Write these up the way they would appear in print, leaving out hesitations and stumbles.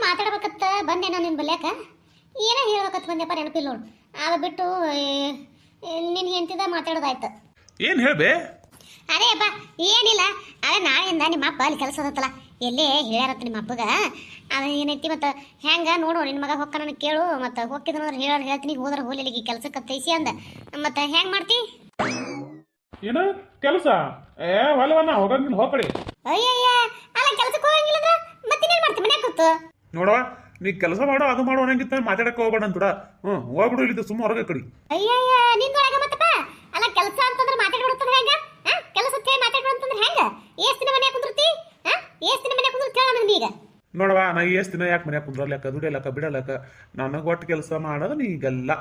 ಮಾತಾಡ್ಬೇಕತ್ತ ಬಂದೆ ನಾನು ನಿನ್ನ ಬಲ್ಯಾಕ ಏನೋ ಹೇಳ್ಬೇಕತ್ತ ಬಂದೆಪ್ಪ ನೆನಪಿಲ್ಲ ನೋಡು ಅದು ಬಿಟ್ಟು ನಿನ್ನ ಹೆಂಡತಿದ ಮಾತಾಡೋದಾಯ್ತು. ಏನು ಹೇಳ್ಬೇ? ಅರೇ ಅಪ್ಪ ಏನಿಲ್ಲ, ಅದೇ ನಾಳೆಯಿಂದ ನಿಮ್ಮ ಅಪ್ಪ ಅಲ್ಲಿ ಕೆಲಸ ಅದತ್ತಲ್ಲ ಎಲ್ಲೇ ಹೇಳ್ಯಾರತ್ತ ನಿಮ್ಮ ಅಪ್ಪಗ. ಅದು ಏನೈತಿ ಮತ್ತು ಹೆಂಗೆ ನೋಡು ನಿನ್ನ ಮಗ ಹೊಕ್ಕ ನನಗೆ ಕೇಳು, ಮತ್ತು ಹೋಗಿದ್ರೆ ಹೇಳ್ತೀನಿ, ಹೋದ್ರೆ ಹೋಲಿಗೆ ಕೆಲಸಕ್ಕೆ ತೈಸಿ ಅಂದ. ಮತ್ತು ಹೆಂಗೆ ಮಾಡ್ತಿ? ಏನು ಕೆಲಸ? ಹೊಲವನ್ನ ಹೋಗಂಗಿಲ್ಲ, ಹೋಗಳಿ. ಅಯ್ಯಯ್ಯ, ಅಲ್ಲ ಕೆಲಸಕ್ಕೆ ಹೋಗಂಗಿಲ್ಲ ಅಂದ್ರೆ ಮತ್ತಿನ್ನೇನು ಮಾಡ್ತೀನಿ ಮನ್ಯಾಗ ಕೂತು? ನೋಡವ, ನೀ ಕೆಲಸ ಮಾಡೋ ಅದು ಮಾಡೋ ಅನ್ನಂಗಿತ್ತ ಮಾತಾಡಕ್ಕೆ ಹೋಗ್ಬೇಡ ಅಂತುಡ. ಹೋಗ್ಬಿಡು, ಇಲ್ಲಿ ಸುಮ್ಮ ಹೊರಗೆ ಕಡಿ. ಅಯ್ಯಯ್ಯ, ನಿಂದೊಳಗ ಮತ್ತಪ್ಪ ಅಲ್ಲ ಕೆಲಸ ಅಂತಂದ್ರೆ ಮಾತಾಡ್ಬಿಡುತ್ತಾನೆ ಹೆಂಗ? ಕೆಲಸ ಮಾತಾಡ್ಬಿಡುತ್ತಂದ್ರೆ ಹೆಂಗ? ಎಷ್ಟು ದಿನ ಮನ್ಯಾಗ ಕುಂದಿರ್ತಿ? ಎಷ್ಟು ದಿನ ಮನ್ಯಾಗ ಕುಂದಿರ್ತಿ ಹೇಳ ನನಗೆ ಈಗ. ನೋಡವ, ನಾ ಎಷ್ಟು ದಿನ ಯಾಕೆ ಮನ್ಯಾಗ ಕುಂದ್ರಲ್ಯಾಕ, ದುಡಿಯಲಕ್ಕ, ಬಿಡಲಕ್ಕ, ನನಗೆ ಒಟ್ಟು ಕೆಲಸ ಮಾಡೋದು ನೀ ಈಗಲ್ಲ.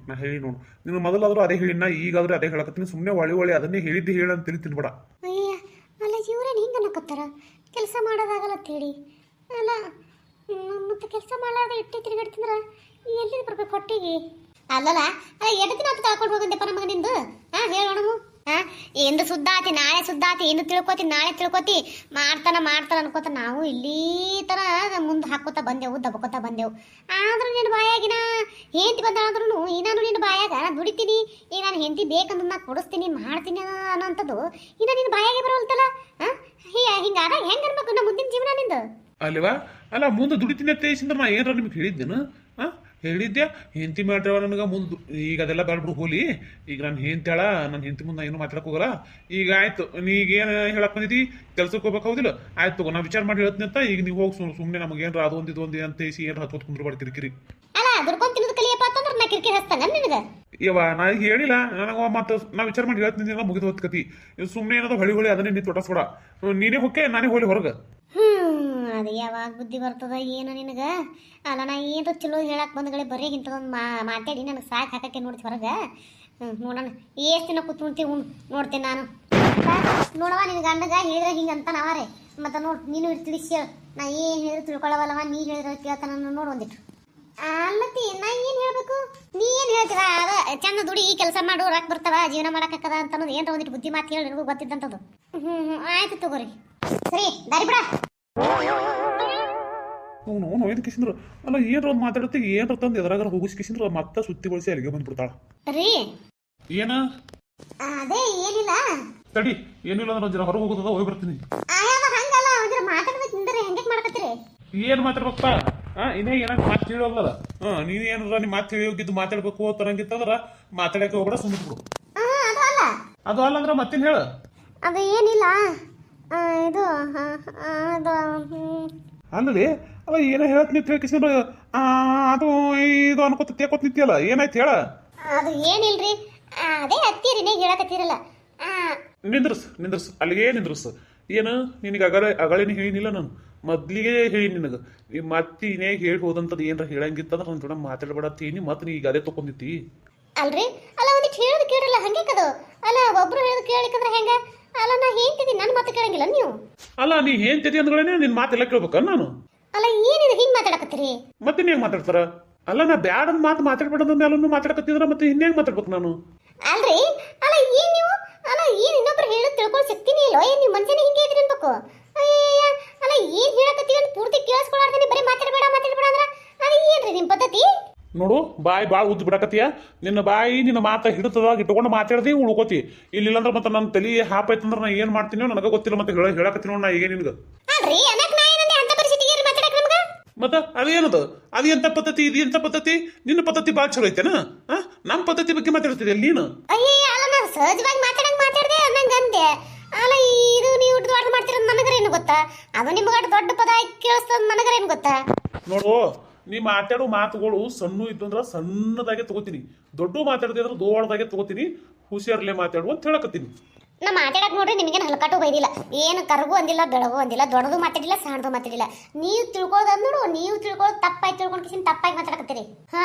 ನಾ ಹೇಳಿ ನೋಡು, ನೀನು ಮೊದಲಾದ್ರೂ ಅದೇ ಹೇಳಿನ, ಈಗಾದ್ರೂ ಅದೇ ಹೇಳಕತ್ತೀನಿ. ಸುಮ್ಮನೆ ಒಳ್ಳೆ ಅದನ್ನೇ ಹೇಳಿದ್ದು ಹೇಳ ಅಂತ ತಿಳ್ತೀನಿ ಬಿಡ. ಅಯ್ಯ, ಅಲ್ಲ ಇವ್ರೇನು ಹಿಂಗೆ ಅನ್ನಕತ್ತಾರ ಕೆಲಸ ಮಾಡೋದಾಗಲ್ಲ ಅಂತೇಳಿ. ಅಲ್ಲ ಮತ್ತೆ ಕೆಲಸ ಮಾಡಲಾರ್ದೆ ಇಟ್ಟು ತಿರುಗಾಡ್ತಿಂದ್ರ ಎಲ್ಲಿ ಬರ್ಬೇಕು ಹೊಟ್ಟಿಗೆ? ಅಲ್ಲಲ್ಲ ಎರಡು ದಿನ ಅಂತ ಕಳ್ಕೊಂಡು ಹೋಗಂದೆಪ್ಪ ನಮ್ಮ ಮಗನಿಂದು. ಹೇಳೋಣ. ಎಂದು ಸುದ್ದಾತಿ ನಾಳೆ ಸುದ್ದಾತಿ, ಎಂದು ತಿಳ್ಕೊತಿ ನಾಳೆ ತಿಳ್ಕೊತಿ, ಮಾಡ್ತಾನ ಅನ್ಕೋತ ನಾವು ಇಲ್ಲಿ ತರ ಮುಂದೆ ಹಾಕೋತ ಬಂದೆವು, ದಬ್ಬಕೋತ ಬಂದೆವು. ಆದ್ರೂ ನಿನ್ನ ಬಾಯಾಗಿನ ಹೆಂಡತಿ ಬಂದಾದ್ರೂ ಈ ನಾನು ನಿನ್ನ ಬಾಯಾಗ ದುಡಿತೀನಿ, ಈಗ ನಾನು ಹೆಂಡತಿ ಬೇಕಂದ್ರೆ ನಾ ಕೊಡಿಸ್ತೀನಿ ಮಾಡ್ತೀನಿ ಅನ್ನೋಂಥದ್ದು ಇನ್ನ ನಿನ್ನ ಬಾಯಾಗೆ ಬರೋಲ್ತಲ್ಲ. ಹಿಂಗಾದ ಹೆಂಗ ಅನ್ಬೇಕು ನಮ್ಮ ಮುಂದಿನ ಜೀವನ ನಿಂದು? ಅಲ್ವಾ? ಅಲ್ಲ ಮುಂದೆ ದುಡಿತೀನಿ ಅಂತ ಹೇಳಿದ್ರೆ ನಾ ಏನಾರ ನಿಮ್ಗೆ ಹೇಳಿದ್ದೇನು? ಹೇಳಿದ್ಯಾ ಹೆಂಡತಿ ಮಾಡ್ಯಾವ ನನಗೆ ಮುಂದೆ. ಈಗ ಅದೆಲ್ಲ ಬೇಡ್ಬಿಡು ಹೋಲಿ. ಈಗ ನಾನು ಹೆಂಡ್ತಾಳ, ನನ್ನ ಹೆಂಡತಿ ಮುಂದೆ ಏನು ಮಾತಾಡಕ್ ಹೋಗಲ್ಲ. ಈಗ ಆಯ್ತು, ನೀಗೇನು ಹೇಳಕ್ ಬಂದಿದ್ದಿ? ಕೆಲ್ಸಕ್ಕೆ ಹೋಗ್ಬೇಕು ಹೌದಿಲ್ಲ? ಆಯ್ತು, ನಾ ವಿಚಾರ ಮಾಡಿ ಹೇಳ್ತೀನಿ ಅಂತ. ಈಗ ನೀವು ಹೋಗಿ ಸುಮ್ಮನೆ ನಮಗೆ ಏನಾರ ಅದು ಒಂದು ಅಂತ ಹೇಸಿ ಏನಾರ ಹತ್ಕೋತ್ ಕುಂದ್ರಬಾರ್ದು ಕಿರಿಕಿರಿ. ಅಲ್ಲ ದುಡ್ಕೊಂಡ್ ತಿನ್ನೋದು ಕಲಿಯಪ್ಪ ಅಂತಂದ್ರೆ ನಾ ಕಿರಿಕಿರಿ ಹಚ್ತಾನ ನಿನಗೆ? ಇವ ನಾ ಈಗ ಹೇಳಿಲ್ಲ ನನಗೆ, ಮತ್ತೆ ನಾ ವಿಚಾರ ಮಾಡಿ ಹೇಳ್ತೀನಿ, ಮುಗಿದು ಹೊತ್ಕತಿ. ಸುಮ್ಮನೆ ಏನದ ಹೊಳಿ ಅದನ್ನೇ ನೀ ತೊಟಸ್ಬೇಡ. ನೀನೇ ಹೊಕ್ಕೆ, ನಾನೇ ಹೋಲಿ ಹೊರಗೆ. ಅದು ಯಾವಾಗ ಬುದ್ಧಿ ಬರ್ತದ ಏನು ನಿನಗ? ಅಲ್ಲ ನಾ ಏನು ಚಲೋ ಹೇಳಕ್ ಬಂದ್ಗಳೇ ಬರೀ ಇಂಥದೊಂದು ಮಾತಾಡಿ ನನಗೆ ಸಾಕು ಹಾಕಕ್ಕೆ ನೋಡ್ತಿ ಹೊರಗೆ. ನೋಡೋಣ ಎಷ್ಟು ದಿನ ಕೂತ್ಕೊಂತೀವಿ ನೋಡ್ತೇನೆ ನಾನು. ನೋಡವ ನಿನ್ನ ಗಂಡಗ ಹೇಳಿದ್ರೆ ಹಿಂಗೆ ಅಂತ ನಾವೇ ಮತ್ತೆ ನೋಡಿ ನೀನು ತಿಳಿಸಿ ಹೇಳು. ನಾ ಏನು ಹೇಳಿದ್ರೆ ತಿಳ್ಕೊಳ್ಳವಲ್ಲವ, ನೀ ಹೇಳಿದ್ರೆ ಕೇಳ್ತಾನ ನೋಡು ಒಂದಿಟ್ಟು. ಅಲ್ಲತಿ ನಾ ಏನು ಹೇಳ್ಬೇಕು? ನೀ ಏನು ಹೇಳ್ತೀವ? ಅದ ಚಂದ ದುಡಿ, ಕೆಲಸ ಮಾಡು, ರೊಕ್ಕ ಬರ್ತಾವ, ಜೀವನ ಮಾಡಕ್ಕದ ಅಂತ ಅನ್ನೋದು ಏನಾರ ಒಂದಿಟ್ಟು ಬುದ್ಧಿ ಮಾತು ಹೇಳಿ ನನಗೂ ಗೊತ್ತಿದ್ದಂಥದ್ದು. ಆಯ್ತು ತಗೋರಿ, ಸರಿ ದಾರಿ ಬಿಡ. ಅವನು ಒಯ್ದು ಕಿಸಿಂದ್ರು ಅಲ್ಲ ಏನ್ರ ಒಂದು ಮಾತಾಡುತ್ತೆ, ಏನ್ರ ತಂದು ಎದ್ರಾಗ ಹೋಗಿಸಿ ಕಿಸಿಂದ್ರು ಮತ್ತೆ ಸುತ್ತಿಗೊಳಿಸಿ ಅಲ್ಲಿಗೆ ಬಂದ್ಬಿಡ್ತಾಳ. ರೀ ಏನ? ಅದೇ ಏನಿಲ್ಲ ತಡಿ, ಏನಿಲ್ಲ ಅಂದ್ರೆ ಜರ ಹೊರಗೆ ಹೋಗೋದ ಹೋಗಿ ಬರ್ತೀನಿ. ಹಂಗಲ್ಲ ಅಂದ್ರೆ ಮಾತಾಡ್ಬೇಕಿಂದ್ರೆ ಹೆಂಗೆ ಮಾಡ್ಕತ್ತೀರಿ? ಏನ್ ಮಾತಾಡ್ಬೇಕಪ್ಪ? ಇನ್ನೇ ಏನಾಗ ಮಾತು ತಿಳಿಯೋಲ್ಲ. ನೀನು ಏನಾರ ನಿಮ್ಮ ಮಾತು ತಿಳಿಯೋಗಿದ್ದು ಮಾತಾಡ್ಬೇಕು ತರಂಗಿತ್ತಂದ್ರ ಮಾತಾಡಕ್ಕೆ ಹೋಗ್ಬೇಡ, ಸುಮ್ಮನೆ ಬಿಡು. ಅದು ಅಲ್ಲ ಅಂದ್ರೆ ಮತ್ತೇನು ಹೇಳು? ಅದು ಏನಿಲ್ಲ, ಇದು ಅಲ್ಲಲ್ಲಿ ಅಲ್ಲ ಏನೋ ಹೇಳ್ತೀನಿ ತಿಳ್ಕಿಸಿದ್ರು ಅದು ಇದು ಅನ್ಕೋತ ತೇಕೋತ್ ನಿಂತಿಯಲ್ಲ, ಏನಾಯ್ತು ಹೇಳ? ಅದು ಏನಿಲ್ರಿ, ಅದೇ ಹತ್ತಿರಿನೇ ಹೇಳಕತ್ತೀರಲ್ಲ. ನಿಂದ್ರಸ್ ಅಲ್ಲಿಗೆ ನಿಂದ್ರಸ್. ಏನು ನಿನಗೆ ಅಗಳಿನ ಹೇಳಿನಿಲ್ಲ ನಾನು, ಮೊದ್ಲಿಗೆ ಹೇಳಿ ನಿನಗೆ. ಈ ಮತ್ತಿನೇ ಹೇಳಿ ಹೋದಂಥದ್ದು ಏನಾರ ಹೇಳಂಗಿತ್ತಂದ್ರೆ ನನ್ನ ಜೋಡ ಮಾತಾಡಬೇಡತ್ತೀನಿ. ಮತ್ತೆ ನೀ ಈಗ ಅದೇ ತಗೊಂಡಿತ್ತಿ ಅಲ್ರಿ. ಅಲ್ಲ ಒಂದಿಟ್ಟು ಹೇಳೋದು ಕೇಳಿಲ್ಲ ಹಂಗೆ ಕದು. ಅಲ್ಲ ಒಬ್ರು ಹೇಳೋದು ಕೇಳಿಕಂದ್ರೆ ಹೆಂಗ? ಅಲ್ಲ ನಾ ಹೇಳ್ತಿದ್ದೀನಿ, ನನ್ನ ಮಾತು ಕೇಳಂಗಿಲ್ಲ ನೀವು? ಅಲ್ಲ ನೀ ಹೇಳ್ತಿದ್ದಿ ಅಂದ್ಗಳೇನೆ ನಿನ್ನ ಮಾತೆಲ್ಲ ಕೇಳ್ಬೇಕ ನಾನು? ಅಲ್ಲ ಏನಿದೆ ಹಿಂಗೆ ಮಾತಾಡಕತ್ತೀರಿ? ಮತ್ತೆ ನೀ ಹೆಂಗೆ ಮಾತಾಡ್ತಾರ? ಅಲ್ಲ ನಾ ಬ್ಯಾಡ ಮಾತಾಡ್ಬೇಡದ ಮೇಲೂ ಮಾತಾಡಕತ್ತಿದ್ರ ಮತ್ತೆ ಇನ್ನೇಂಗ್ ಮಾತಾಡ್ಬೇಕು ನಾನು? ಅಲ್ರಿ ಅಲ್ಲ ಏನ್ ನೀವು, ಅಲ್ಲ ಏನ್ ಇನ್ನೊಬ್ರು ಹೇಳೋದು ತಿಳ್ಕೊಳ್ಳೋ ಶಕ್ತಿನೇ ಇಲ್ಲೋ ಏನ್? ನೀವು ಮನುಷ್ಯನೇ ಹಿಂಗೆ ಇದ್ರಿ ಅನ್ಬೇಕು. ಅಯ್ಯಯ್ಯ, ಅಲ್ಲ ಏನ್ ಹೇಳಕತ್ತೀವಿ ಅಂತ ಪೂರ್ತಿ ಕೇಳಿಸ್ಕೊಳ್ಳಾರ್ದೇನೆ ಬರೀ ಮಾತಾಡಬೇಡ ಅಂದ್ರೆ ಅದು ಏನ್ರಿ ನಿಮ್ಮ ಪದ್ಧತಿ? ನೋಡು, ಬಾಯಿ ಭಾಳ ಉದ್ದು ಬಿಡಕತ್ತೀಯ. ನಿನ್ನ ಬಾಯಿ ನಿನ್ನ ಮಾತ ಹಿಡಿತದಾಗ ಇಟ್ಕೊಂಡು ಮಾತಾಡ್ದಿ ಉಳ್ಕೋತಿ. ಇಲ್ಲಿಲ್ಲಂದ್ರೆ ಮತ್ತೆ ನನ್ನ ತಲೆ ಹಾಪಾಯ್ತಂದ್ರೆ ನಾ ಏನ್ ಮಾಡ್ತೀನೋ ನನಗೆ ಗೊತ್ತಿಲ್ಲ. ಮತ್ತೆ ಹೇಳಕತ್ತೀನಿ ನೋಡ್ ನಾ ಈಗ ನಿನ್ಗೆ. ಮತ್ತೆ ಅದೇನದು? ಅದು ಎಂತ ಪದ್ಧತಿ, ಇದು ಎಂತ ಪದ್ಧತಿ? ನಿನ್ನ ಪದ್ಧತಿ ಭಾಳ ಚಲೋ ಐತೆನಾ? ನಮ್ಮ ಪದ್ಧತಿ ಬಗ್ಗೆ ಮಾತಾಡ್ತಿದ್ದೆ ನೀನು. ಸಹಜವಾಗಿ ಮಾತಾಡ್ದೆ ನಂಗಂದೆ. ಅಲ್ಲ ಇದು ನೀವು ದೊಡ್ಡ ಮಾಡ್ತಿರೋದು ನನಗರೇನು ಗೊತ್ತಾ? ಅದು ನಿಮ್ಗೆ ದೊಡ್ಡ ಪದ ಕೇಳಿಸ್ತದ ನನಗರೇನು ಗೊತ್ತಾ? ನೋಡು, ನೀ ಮಾತಾಡೋ ಮಾತುಗಳು ಸಣ್ಣ ಇದ್ದು ಅಂದ್ರೆ ಸಣ್ಣದಾಗೆ ತಗೋತೀನಿ, ದೊಡ್ಡ ಮಾತಾಡ್ದೆ ಅಂದ್ರೆ ದೊಡ್ಡದಾಗೆ ತಗೋತೀನಿ. ಹುಷಾರ್ಲೆ ಮಾತಾಡು ಅಂತ ಹೇಳಕತ್ತೀನಿ. ನಾ ಮಾತಾಡಕ್ ನೋಡ್ರಿ ನಿಮಗೇನು ಹಲಕಾಟು ಬೈದಿಲ್ಲ, ಏನು ಕರಗು ಅಂದಿಲ್ಲ, ಬೆಳಗು ಅಂದಿಲ್ಲ, ದೊಡ್ಡದು ಮಾತಾಡಿಲ್ಲ, ಸಣ್ಣದು ಮಾತಾಡಿಲ್ಲ. ನೀವು ತಿಳ್ಕೊಳ್ಳೋದು ನೋಡು, ನೀವು ತಿಳ್ಕೊಳ್ಳೋದು ತಪ್ಪಾಗಿ ತಿಳ್ಕೊಂಡು ಕಿಸಿನ ತಪ್ಪಾಗಿ ಮಾತಾಡಕತ್ತೀರಿ.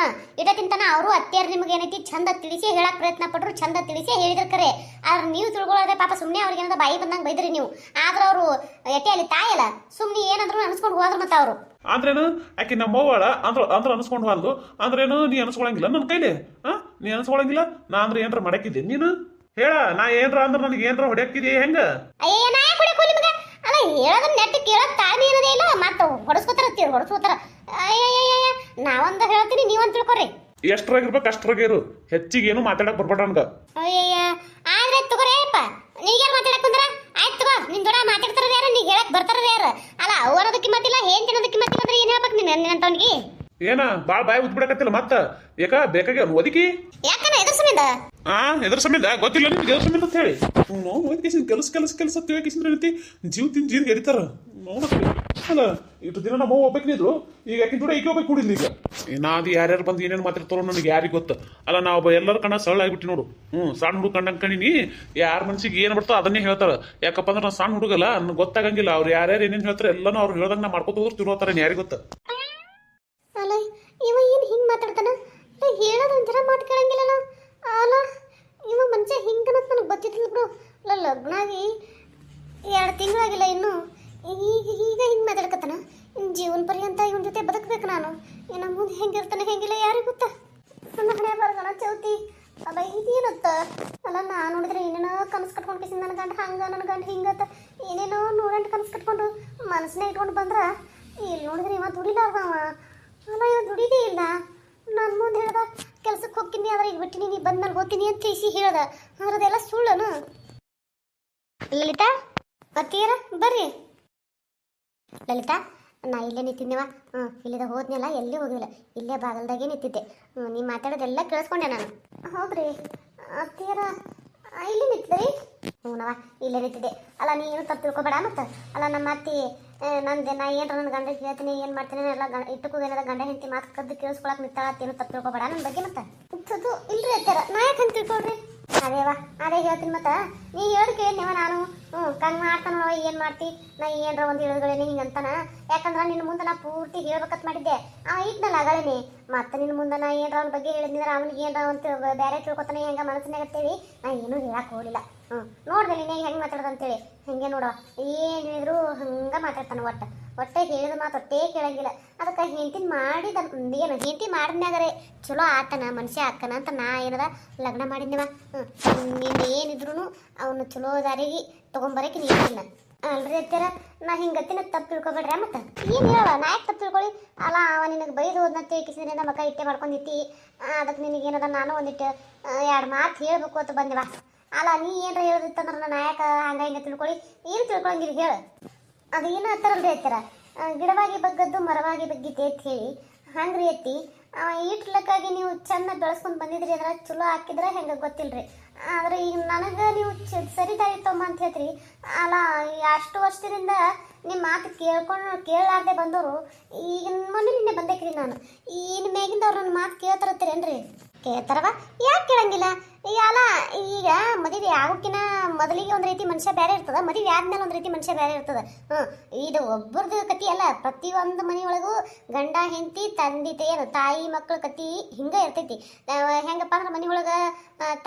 ಇದಕ್ಕಿಂತನ ಅವರು ಅತ್ತೆಯರು ನಿಮ್ಗೆ ಏನೈತಿ ಚಂದ ತಿಳಿಸಿ ಹೇಳಕ್ ಪ್ರಯತ್ನ ಪಟ್ರು, ಚಂದ ತಿಳಿಸಿ ಹೇಳಿದ್ರ ಕರೆ. ಆದ್ರೆ ನೀವು ತಿಳ್ಕೊಳ್ಳೋದೆ ಪಾಪ ಸುಮ್ಮನೆ ಅವ್ರಿಗೆ ಏನದ ಬಾಯಿ ಬಂದಂಗೆ ಬೈದ್ರಿ ನೀವು. ಆದ್ರೆ ಅವರು ಎಟ್ಟೆ ಅಲ್ಲಿ ತಾಯಲ್ಲ, ಸುಮ್ಮನೆ ಏನಂದ್ರು ಅನ್ಸ್ಕೊಂಡು ಹೋದ್ರು ಮತ್ತೆ ಅವರು. ಆದ್ರೇನು ಆಕೆ ನಮ್ಮವ್ವಳ ಅಂದ್ರೆ ಅನ್ಸ್ಕೊಂಡು ಹಾಲ್ದು ಅಂದ್ರೇನು? ನೀ ಅನ್ಸ್ಕೊಳಂಗಿಲ್ಲ ನನ್ನ ಕೈಲಿ? ನೀ ಅನ್ಸ್ಕೊಳಂಗಿಲ್ಲ? ನಾ ಅಂದ್ರೆ ಏನ್ರ ಮಾಡಕ್ಕಿದ್ದೆ ನೀನು? ಹೇಳ, ನಾ ಏನ್ರ ಅಂದ್ರೆ ನನಗೆ ಏನ್ರ ಹೊಡ್ಯಾಕಿದೆ ಹೆಂಗ? ಅಯ್ಯ ನಾ ಯಾಕೆ ಹೊಡ್ಯಾಕ ಹೋಲಿ ಮಗ? ಅಲ್ಲ ಹೇಳೋದನ್ನ ನೆಟ್ಟ ಕೇಳೋದ್ ತಾಳ್ಮೆ ಏನದೇ ಇಲ್ಲ, ಮತ್ತೆ ಹೊಡಸ್ಕೋತಾರ ಹೊಡಸ್ಕೋತಾರ. ಅಯ್ಯಯ್ಯಯ್ಯ ನಾವೊಂದು ಹೇಳ್ತೀನಿ ನೀವೊಂದು ತಿಳ್ಕೊರಿ. ಎಷ್ಟ್ರಾಗಿರ್ಬೇಕು ಅಷ್ಟ್ರಾಗ ಇರು, ಹೆಚ್ಚಿಗೆ ಏನು ಮಾತಾಡಕ್ ಬರ್ಬೇಡ ನನ್ಗ. ಅಯ್ಯಯ್ಯ ಆದ್ರೆ ತಗೋರೇಪ್ಪ, ನೀಗೇನು ಮಾತಾಡಕ್ ಬಂದ್ರ ಆಯ್ತು ತಗೋ. ನಿನ್ ದೊಡ್ಡ ಮಾತಾಡ್ತಾರ ಯಾರು, ನೀ ಹೇಳಕ್ ಬರ್ತಾರ ಯಾರು? ಅಲ್ಲ ಅವ್ರು ಅನ್ನೋದಕ್ಕೆ ಮತ್ತಿಲ್ಲ, ಏನ್ ತಿನ್ನೋದಕ್ಕೆ ಮತ್ತಿಲ್ಲ ಅಂದ್ರೆ ಏನ್ ಹೇಳ್ಬೇಕು ನೀನು ನನ್ನಂತವನಿಗೆ? ಏನ ಬಾಳ ಬಾಯಿ ಉದ್ಬಿಡಕತ್ತಿಲ್ಲ ಮತ್ತ ಯಾಕ ಬೇಕಾಗಿ ಒದಗಿ ಯಾಕನ ಎದುರು ಸಮಿಂದ ಎದ್ರ ಸಮಿಂದ ಗೊತ್ತಿಲ್ಲ ನಿಮ್ಗೆ ಎದ್ರ ಸಮಿಂದ ಅಂತ ಹೇಳಿ ಕೆಲಸ ಕೆಲಸ ಕೆಲಸ ತಿಳ್ಕಿಸಿದ್ರೆ ರೀತಿ ಜೀವ ತಿನ್ ಜೀರಿಗೆ ಎರಿತಾರ ನೋಡಕ್ರಿ. ಅಲ್ಲ ಇಷ್ಟು ದಿನ ನಮ್ಮ ಹೋಗ್ಬೇಕಿದ್ರು, ಈಗ ಯಾಕಿನ ಕೂಡ ಈಗ ಹೋಗ್ಬೇಕು ಕುಡಿದ್ಲಿ. ಈಗ ಏನಾದ್ರು ಯಾರ್ಯಾರು ಬಂದು ಏನೇನು ಮಾತಾಡ್ತಾರೋ ನನಗೆ ಯಾರಿಗೆ ಗೊತ್ತ. ಅಲ್ಲ ನಾವು ಎಲ್ಲರ ಕಣ್ಣ ಸರಳ ಆಗಿಬಿಟ್ಟು ನೋಡು. ಸಣ್ಣ ಹುಡುಗ ಕಂಡಂಗೆ ಕಣಿನಿ, ಯಾರ ಮನ್ಸಿಗೆ ಏನು ಬರ್ತಾವ ಅದನ್ನೇ ಹೇಳ್ತಾರ. ಯಾಕಪ್ಪ ಅಂದ್ರೆ ನಾನು ಸಣ್ಣ ಹುಡುಗಲ್ಲ, ನನಗೆ ಗೊತ್ತಾಗಂಗಿಲ್ಲ. ಅವ್ರು ಯಾರ್ಯಾರು ಏನೇನು ಹೇಳ್ತಾರೆ ಎಲ್ಲನೂ ಅವ್ರು ಹೇಳ್ದಂಗೆ ನಾ ಮಾಡ್ಕೊತ ಹೋದ್ರು ತಿರುವತ್ತಾರೆ, ಯಾರಿಗೆ ಗೊತ್ತ. ಅಲ್ಲ ಇವ ಏನು ಹಿಂಗೆ ಮಾತಾಡ್ತಾನ? ಹೇಳೋದು ಒಂಥರ ಮಾತು ಕೇಳಂಗಿಲ್ಲಲ್ಲ. ಅಲ್ಲ ಇವ ಮನುಷ್ಯ ಹಿಂಗನಂತ ನನಗೆ ಗೊತ್ತಿದ್ದಿಲ್ಲ ಬಿಡು. ಅಲ್ಲ ಲಗ್ನ ಆಗಿ 2 ತಿಂಗಳಾಗಿಲ್ಲ ಇನ್ನು, ಈಗ ಈಗ ಹಿಂಗೆ ಮಾತಾಡ್ಕತ್ತಾನ. ಜೀವನ ಪರ್ಯಂತ ಇವನ ಜೊತೆ ಬದುಕಬೇಕು ನಾನು. ಇನ್ನು ಮುಂದೆ ಹೆಂಗಿರ್ತಾನೆ ಹೆಂಗಿಲ್ಲ ಯಾರಿಗೆ ಗೊತ್ತಾ? ನನ್ನ ಹಣೆ ಬರಗಣ ಚೌತಿ. ಅಲ್ಲ ಇದೇನತ್ತ? ಅಲ್ಲ ನಾನು ನೋಡಿದ್ರೆ ಏನೇನೋ ಕನಸು ಕಟ್ಕೊಂಡು ಕಿಸಿ ನನ್ನ ಗಂಡ ಹಂಗ ನನ್ನ ಗಂಡ ಹಿಂಗತ್ತ ಏನೇನೋ 100 ಕನಸು ಕಟ್ಕೊಂಡು ಮನಸ್ಸನ್ನ ಇಟ್ಕೊಂಡು ಬಂದ್ರ ಇಲ್ಲಿ ನೋಡಿದ್ರೆ ಇವ ದುಡಿಲಾರ್ದವ. ಅಲ್ಲ ಇವ ದುಡಿದೇ ಇಲ್ಲ. ನನ್ನ ಮುಂದೆ ಹೇಳ್ದ ಕೆಲ್ಸಕ್ಕೆ ಹೋಗ್ತೀನಿ, ಆದ್ರೆ ಈಗ ಬಿಟ್ಟಿನಿ, ನೀ ಬಂದ ಮೇಲೆ ಹೋಗ್ತೀನಿ ಅಂತ ತಿಳಿಸಿ ಹೇಳ್ದ. ಆದ್ರೆ ಅದೆಲ್ಲ ಸುಳ್ಳನು? ಲಲಿತಾ ಅತ್ತೀರ ಬರ್ರಿ. ಲಲಿತಾ ನಾ ಇಲ್ಲೇ ನಿಂತಿದ್ದೆವ. ಇಲ್ಲಿದ ಹೋದ್ನಲ್ಲ, ಎಲ್ಲಿ ಹೋಗಿಲ್ಲ, ಇಲ್ಲೇ ಬಾಗಲ್ದಾಗೆ ನಿಂತಿದ್ದೆ. ನೀವು ಮಾತಾಡೋದೆಲ್ಲ ಕೇಳಿಸ್ಕೊಂಡೆ ನಾನು. ಹೌದ್ರಿ ಅತ್ತೀರ ಇಲ್ಲಿ ನಿಂತಿದ್ರಿ? ಹ್ಞೂನವ ಇಲ್ಲೇ ನಿಂತಿದ್ದೆ. ಅಲ್ಲ ನೀ ಏನು ತಪ್ಪು ತಿಳ್ಕೊಬೇಡ. ಮತ್ತು ಅಲ್ಲ ನಮ್ಮ ಅತ್ತಿ ನಂದು ನಾ ಏನ್ರ ನನ್ನ ಗಂಡ ಹೇಳ್ತೀನಿ ಏನು ಮಾಡ್ತೀನಿ ಎಲ್ಲ ಇಟ್ಟಕ್ಕೂ ಏನದ ಗಂಡ ಹೆಂಡತಿ ಮಾತು ಕದ್ದು ಕೇಳಿಸ್ಕೊಳಕ್ಕೆ ನಿಂತಾಳತ್ತೇನು ತಪ್ಪು ತಿಳ್ಕೊಬೇಡ ನನ್ನ ಬಗ್ಗೆ. ಮತ್ತೆ ಇಲ್ರಿ ಅತ್ತಾರ ನಾ ಯಾಕೆ ಹಂಗೆ ತಿಳ್ಕೊಳ್ರಿ? ಅದೇವಾ ಅದೇ ಹೇಳ್ತೀನಿ. ಮತ್ತೆ ನೀ ಹೇಳಿ ಕೇಳಿದ್ನೇವ ನಾನು. ಕಂಗೆ ಮಾಡ್ತಾನವ ಏನು ಮಾಡ್ತಿ, ನಾ ಏನರ ಒಂದು ಹೇಳಿದ್ಗಳೇನೆ ಹಿಂಗೆ ಅಂತಾನ. ಯಾಕಂದ್ರೆ ನಿನ್ನ ಮುಂದೆ ನಾ ಪೂರ್ತಿ ಹೇಳ್ಬೇಕಂತ ಮಾಡಿದ್ದೆ. ಅವ ಇದ್ನಲ್ಲ ಅಗಳೇನೆ. ಮತ್ತೆ ನಿನ್ನ ಮುಂದೆ ನಾ ಏನರ ಅವನ ಬಗ್ಗೆ ಹೇಳಿದ್ರೆ ಅವನಿಗೆ ಏನರ ಅಂತ ಬೇರೆ ತಿಳ್ಕೊತಾನೆ ಹೆಂಗೆ ಮನಸ್ಸಿನಾಗ ಅಂತೇಳಿ ನಾ ಏನೂ ಹೇಳಕ್ಕೆ ಹೋಗಲಿಲ್ಲ. ನೋಡ್ದೆ ನೀನು ಹೆಂಗೆ ಮಾತಾಡೋದು ಅಂತೇಳಿ. ಹಂಗೆ ನೋಡುವ ಏನು ಹೇಳಿದ್ರು ಹಂಗೆ ಮಾತಾಡ್ತಾನೆ. ಒಟ್ಟೆ ಹೇಳಿದ ಮಾತು ಒಟ್ಟೇ ಕೇಳಂಗಿಲ್ಲ. ಅದಕ್ಕೆ ಹೆಂಡತಿನ ಮಾಡಿದ ಏನು ಹೆಂಡತಿ ಮಾಡಿದ್ಮ್ಯಾಗರೆ ಚಲೋ ಆತನ ಮನುಷ್ಯ ಆಕನ ಅಂತ ನಾ ಏನದ ಲಗ್ನ ಮಾಡಿದ್ನೇವ. ನೀನು ಏನಿದ್ರು ಅವನು ಚಲೋ ದಾರಿಗೆ ತೊಗೊಂಬರಕ್ಕೆ ನೀಡಿಲ್ಲ ಅಲ್ರಿ ಅತ್ತೀರ. ನಾ ಹಿಂಗತ್ತಿನ ತಪ್ಪು ತಿಳ್ಕೊಬೇಡ್ರಿ. ಮತ್ತೆ ಏನು ಹೇಳುವ ನಾ ಯಾಕೆ ತಪ್ಪು ತಿಳ್ಕೊಳ್ಳಿ? ಅಲ್ಲ ಅವ ನಿನಗೆ ಬೈದು ಹೋದ್ನ ತಿಳ್ಕಿಸಿದ್ರೆ ನಮ್ಮ ಮಕ್ಕ ಇಟ್ಟೆ ಮಾಡ್ಕೊಂಡಿತ್ತಿ. ಅದಕ್ಕೆ ನಿನಗೇನದ ನಾನು ಒಂದಿಟ್ಟು 2 ಮಾತು ಹೇಳ್ಬೇಕು ಅಂತ ಬಂದೆವ. ಅಲ್ಲ ನೀ ಏನಾರ ಹೇಳೋದಿತ್ತಂದ್ರೆ ನಾನು ಯಾಕ ಹಂಗೆ ಹಿಂಗೆ ತಿಳ್ಕೊಳ್ಳಿ? ಏನು ತಿಳ್ಕೊಳಂಗಿಲ್ಲ ಹೇಳು. ಅದು ಏನು ಹತ್ತಾರಲ್ರಿ ಹತ್ತಾರ, ಗಿಡವಾಗಿ ಬಗ್ಗದ್ದು ಮರವಾಗಿ ಬಗ್ಗಿದ್ದೆ ಅಂತ ಹೇಳಿ ಹಂಗ್ರಿ ಎತ್ತಿ ಇಟ್ಲಕ್ಕಾಗಿ ನೀವು ಚೆಂದ ಬೆಳೆಸ್ಕೊಂಡು ಬಂದಿದ್ರಿ. ಅದ್ರ ಚಲೋ ಹಾಕಿದ್ರೆ ಹೆಂಗೆ ಗೊತ್ತಿಲ್ರಿ. ಆದ್ರೆ ಈಗ ನನಗೆ ನೀವು ಸರಿ ದಾರಿ ತೊಂಬ ಅಂತ ಹೇಳ್ತೀರಿ. ಅಲ್ಲ ಅಷ್ಟು ವರ್ಷದಿಂದ ನಿಮ್ಮ ಮಾತು ಕೇಳಲಾರ್ದೆ ಬಂದವರು ಈಗ ಮೊನ್ನೆ ನಿನ್ನೆ ಬಂದೇಕ್ರಿ ನಾನು. ಇನ್ನು ಮೇಗಿಂದ ಅವ್ರು ನನ್ನ ಮಾತು ಕೇಳ್ತಾರತ್ತೀರೇನ್ರಿ? ಕೇಳ್ತಾರವ ಯಾಕೆ ಕೇಳಂಗಿಲ್ಲ? ಅಲ್ಲ ಈಗ ಮದುವೆ ಆಗೋಕ್ಕಿನ ಮೊದಲಿಗೆ ಒಂದು ರೀತಿ ಮನುಷ್ಯ ಬೇರೆ ಇರ್ತದ, ಮದುವೆ ಆದ್ಮೇಲೆ ಒಂದು ರೀತಿ ಮನುಷ್ಯ ಬೇರೆ ಇರ್ತದ. ಇದು ಒಬ್ಬರದು ಕತಿ ಅಲ್ಲ. ಪ್ರತಿಯೊಂದು ಮನೆಯೊಳಗೂ ಗಂಡ ಹೆಂಡತಿ ತಂದೆ ಏನು ತಾಯಿ ಮಕ್ಕಳ ಕತಿ ಹಿಂಗೆ ಇರ್ತೈತಿ. ಹೆಂಗಪ್ಪ ಅಂದ್ರೆ ಮನೆಯೊಳಗೆ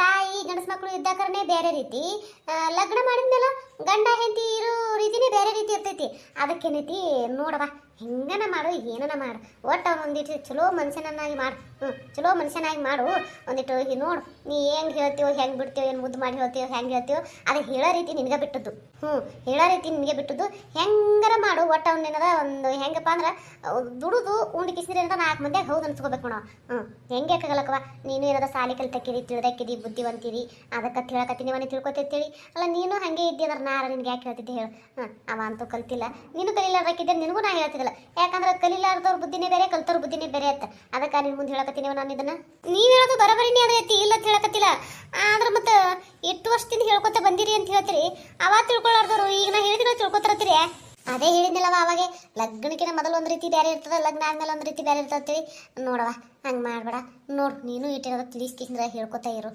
ತಾಯಿ ಗಂಡಸ ಮಕ್ಕಳು ಇದ್ದಾಕರೇ ಬೇರೆ ರೀತಿ, ಲಗ್ನ ಮಾಡಿದ್ಮೇಲೆ ಗಂಡ ಹೆಂಡತಿ ಇರೋ ರೀತಿನೇ ಬೇರೆ ರೀತಿ ಇರ್ತೈತಿ. ಅದಕ್ಕೇನೈತಿ ನೋಡವ ಹಿಂಗನ ಮಾಡು ಏನನ ಮಾಡು, ಒಟ್ಟು ಅವ್ನು ಒಂದಿಟ್ಟು ಚಲೋ ಮನುಷ್ಯನನ್ನಾಗಿ ಮಾಡು. ಚಲೋ ಮನುಷ್ಯನಾಗಿ ಮಾಡು. ಒಂದಿಟ್ಟು ಈಗ ನೋಡು ನೀ ಹೆಂಗೆ ಹೇಳ್ತೀವೋ ಹೆಂಗೆ ಬಿಡ್ತೀವೋ, ಏನು ಮುದ್ದು ಮಾಡಿ ಹೇಳ್ತೀವೋ ಹೆಂಗೆ ಹೇಳ್ತೀವೋ ಅದು ಹೇಳೋ ರೀತಿ ನಿನಗೆ ಬಿಟ್ಟದ್ದು. ಹೇಳೋ ರೀತಿ ನಿನಗೆ ಬಿಟ್ಟದ್ದು. ಹೆಂಗಾರ ಮಾಡು. ಒಟ್ಟು ಅವ್ನೇನದ ಒಂದು ಹೆಂಗಪ್ಪ ಅಂದ್ರೆ ದುಡಿದು ಉಂಡು ಕಿಸಿದ್ರೆ ಅಂತ 4 ಮಂದಿಯಾಗ ಹೌದು ಅನ್ಸ್ಕೋಬೇಕು ನೋಡು. ಹೆಂಗೆ ಯಾಕಾಗಲ್ಲಕ್ಕವ? ನೀನು ಏನದ ಸಾಲಿ ಕಲ್ತಕ್ಕಿದಿ ತಿಳಿದಕ್ಕಿದಿ ಬುದ್ಧಿವಂತಿದಿ ಅದಕ್ಕೆ ಹೇಳಕತ್ತೀನಿ ಮನೆ ತಿಳ್ಕೊತೇಳಿ. ಅಲ್ಲ ನೀನು ಹಾಗೆ ಇದ್ದಿ ಅಂದ್ರೆ ನಾರ ನಿನ್ಗೆ ಯಾಕೆ ಹೇಳ್ತಿದ್ದೆ ಹೇಳು? ಅವ ಅಂತೂ ಕಲ್ತಿಲ್ಲ, ನೀನು ಕಲಿಲಾರ್ದಕ್ಕಿದ್ದೆ, ನಿನಗೂ ನಾ ಹೇಳ್ತಿದ್ದಲ್ಲ. ಯಾಕಂದ್ರೆ ಕಲಿಲಾರ್ದವ್ರ ಬುದ್ಧಿನೇ ಬೇರೆ, ಕಲ್ತವ್ರ ಬುದ್ಧಿನೇ ಬೇರೆ ಅಂತ. ಅದಕ್ಕೆ ನಿನ್ನ ಮುಂದೆ ಹೇಳಕತ್ತೀನಿ ನಾನು ಇದನ್ನ. ನೀನು ಹೇಳೋದು ಬರಬರಿನೇ ಅದೈತಿ, ಇಲ್ಲ ಅಂತ ಹೇಳಕತ್ತಿಲ್ಲ. ಆದ್ರೆ ಮತ್ತೆ 8 ವರ್ಷದಿಂದ ಹೇಳ್ಕೊತ ಬಂದಿರಿ ಅಂತ ಹೇಳ್ತೀರಿ. ಅವಾಗ ತಿಳ್ಕೊಳ್ಳಾರ್ದವ್ರು ಈಗ ನಾ ಹೇಳಿದ್ರೆ ತಿಳ್ಕೊತಾರತ್ತೀರಿ. ಅದೇ ಹೇಳಿದ್ನಲ್ಲವ ಅವಾಗೆ, ಲಗ್ನಕ್ಕಿನ ಮೊದಲು ಒಂದು ರೀತಿ ಬೇರೆ ಇರ್ತದೆ, ಲಗ್ನ ಆದ್ಮೇಲೆ ಒಂದು ರೀತಿ ಬೇರೆ ಇರ್ತೈತಿ. ನೋಡವ ಹಂಗೆ ಮಾಡಬೇಡ. ನೋಡು ನೀನು ಇಟ್ಟಿರೋದು ತಿಳಿಸ್ಕಿಂದ್ರೆ ಹೇಳ್ಕೊತಾ ಇರು.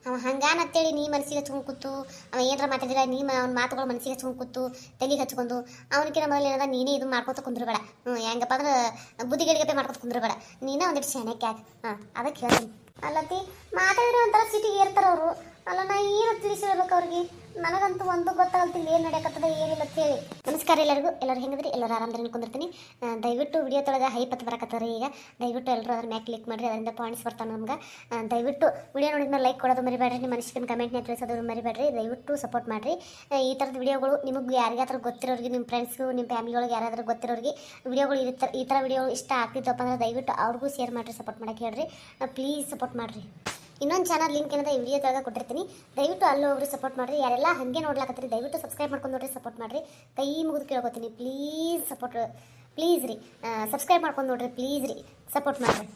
ಅವ ಹಂಗಾನತ್ತೇಳಿ ನೀ ಮನಸ್ಸಿಗೆ ಹಚ್ಕೊಂಡು ಕೂತು ಅವ ಏನಾರ ಮಾತಾಡಿದ್ರೆ ಅವ್ನ ಮಾತುಗಳು ಮನಸ್ಸಿಗೆ ಹಚ್ಕೊಂಡು ಕೂತು ತಲೆಗೆ ಹಚ್ಕೊಂಡು ಅವನಕಿನ ಮೊದಲು ಏನದ ನೀನೇ ಇದು ಮಾಡ್ಕೊತ ಕುಂದ್ರಬೇಡ. ಹೆಂಗಪ್ಪ ಅಂದ್ರೆ ಬುದ್ಧಿಗಡಿಗತೆ ಮಾಡ್ಕೊತ ಕುಂದ್ರಬೇಡ. ನೀನೇ ಒಂದಿಟ್ಟು ಶಾಣಕ್ಕೆ ಅದಕ್ಕೆ ಹೇಳ್ತೀನಿ. ಅಲ್ಲತ್ತಿ ಮಾತಾಡಿರೋ ಒಂಥರ ಸಿಟಿಗೆ ಏರ್ತಾರ ಅವರು. ಅಲ್ಲ ನಾ ಏನು ತಿಳಿಸಿರ್ಬೇಕು ಅವ್ರಿಗೆ ನನಗಂತೂ ಒಂದು ಗೊತ್ತಾಗಲ್ತಿಲ್ಲ ಏನು ನಡೆಯಕತ್ತದ ಏನಿಲ್ಲ ಅಂತ ಹೇಳಿ. ನಮಸ್ಕಾರ ಎಲ್ಲರಿಗೂ, ಎಲ್ಲರೂ ಹೆಂಗದ್ರಿ? ಎಲ್ಲರೂ ಆರಾಮದಲ್ಲಿ ಅನ್ಕೊಂಡಿರ್ತೀನಿ. ದಯವಿಟ್ಟು ವಿಡಿಯೋ ತೊಳಗೆ ಹೈಪ್ ಹತ್ತು ಬರಕತ್ತವ್ರಿ. ಈಗ ದಯವಿಟ್ಟು ಎಲ್ಲರೂ ಅದ್ರ ಮ್ಯಾಗೆ ಕ್ಲಿಕ್ ಮಾಡಿರಿ, ಅದರಿಂದ ಪಾಯಿಂಟ್ಸ್ ಬರ್ತಾವೆ ನಮ್ಗೆ. ದಯವಿಟ್ಟು ವಿಡಿಯೋ ನೋಡಿದ್ಮೇಲೆ ಲೈಕ್ ಕೊಡೋದು ಮರಿಬೇಡ್ರಿ, ನಿಮ್ಮ ಅನಿಸಿಕೆ ಕಮೆಂಟ್ನ ತಿಳಿಸೋದು ಮರಿಬೇಡ್ರಿ. ದಯವಿಟ್ಟು ಸಪೋರ್ಟ್ ಮಾಡಿರಿ. ಈ ಥರದ ವಿಡಿಯೋಗಳು ನಿಮಗೆ ಯಾರಿಗಾದ್ರೂ ಗೊತ್ತಿರೋರಿಗೆ, ನಿಮ್ಮ ಫ್ರೆಂಡ್ಸ್ಗೂ ನಿಮ್ಮ ಫ್ಯಾಮಿಲಿ ಒಳಗೆ ಯಾರಾದರೂ ಗೊತ್ತಿರೋರಿಗೆ ವಿಡಿಯೋಗಳು ಈ ಥರ ವಿಡಿಯೋ ಇಷ್ಟ ಆಗ್ತಿದ್ದಪ್ಪ ಅಂದ್ರೆ ದಯವಿಟ್ಟು ಅವ್ರಿಗೂ ಶೇರ್ ಮಾಡಿರಿ, ಸಪೋರ್ಟ್ ಮಾಡೋಕ್ಕೆ ಹೇಳ್ರಿ. ಪ್ಲೀಸ್ ಸಪೋರ್ಟ್ ಮಾಡಿರಿ. ಇನ್ನೊಂದು ಚಾನಲ್ ಲಿಂಕ್ ಏನಾದ್ರೆ ಈ ವಿಡಿಯೋ ತೆಳಗೆ ಕೊಟ್ಟಿರ್ತೀನಿ, ದಯವಿಟ್ಟು ಅಲ್ಲಿ ಹೋಗ್ರಿ, ಸಪೋರ್ಟ್ ಮಾಡಿರಿ. ಯಾರೆಲ್ಲ ಹಾಗೆ ನೋಡ್ಲಾಕತ್ತೀರಿ ದಯವಿಟ್ಟು ಸಬ್ಸ್ಕ್ರೈಬ್ ಮಾಡ್ಕೊಂಡು ನೋಡ್ರಿ, ಸಪೋರ್ಟ್ ಮಾಡಿರಿ. ಕೈ ಮುಗಿದು ಕೇಳ್ಕೊತೀನಿ, ಪ್ಲೀಸ್ ಸಪೋರ್ಟ್, ಪ್ಲೀಸ್ ರೀ ಸಬ್ಸ್ಕ್ರೈಬ್ ಮಾಡ್ಕೊಂಡು ನೋಡ್ರಿ, ಪ್ಲೀಸ್ ರೀ ಸಪೋರ್ಟ್ ಮಾಡಿರಿ.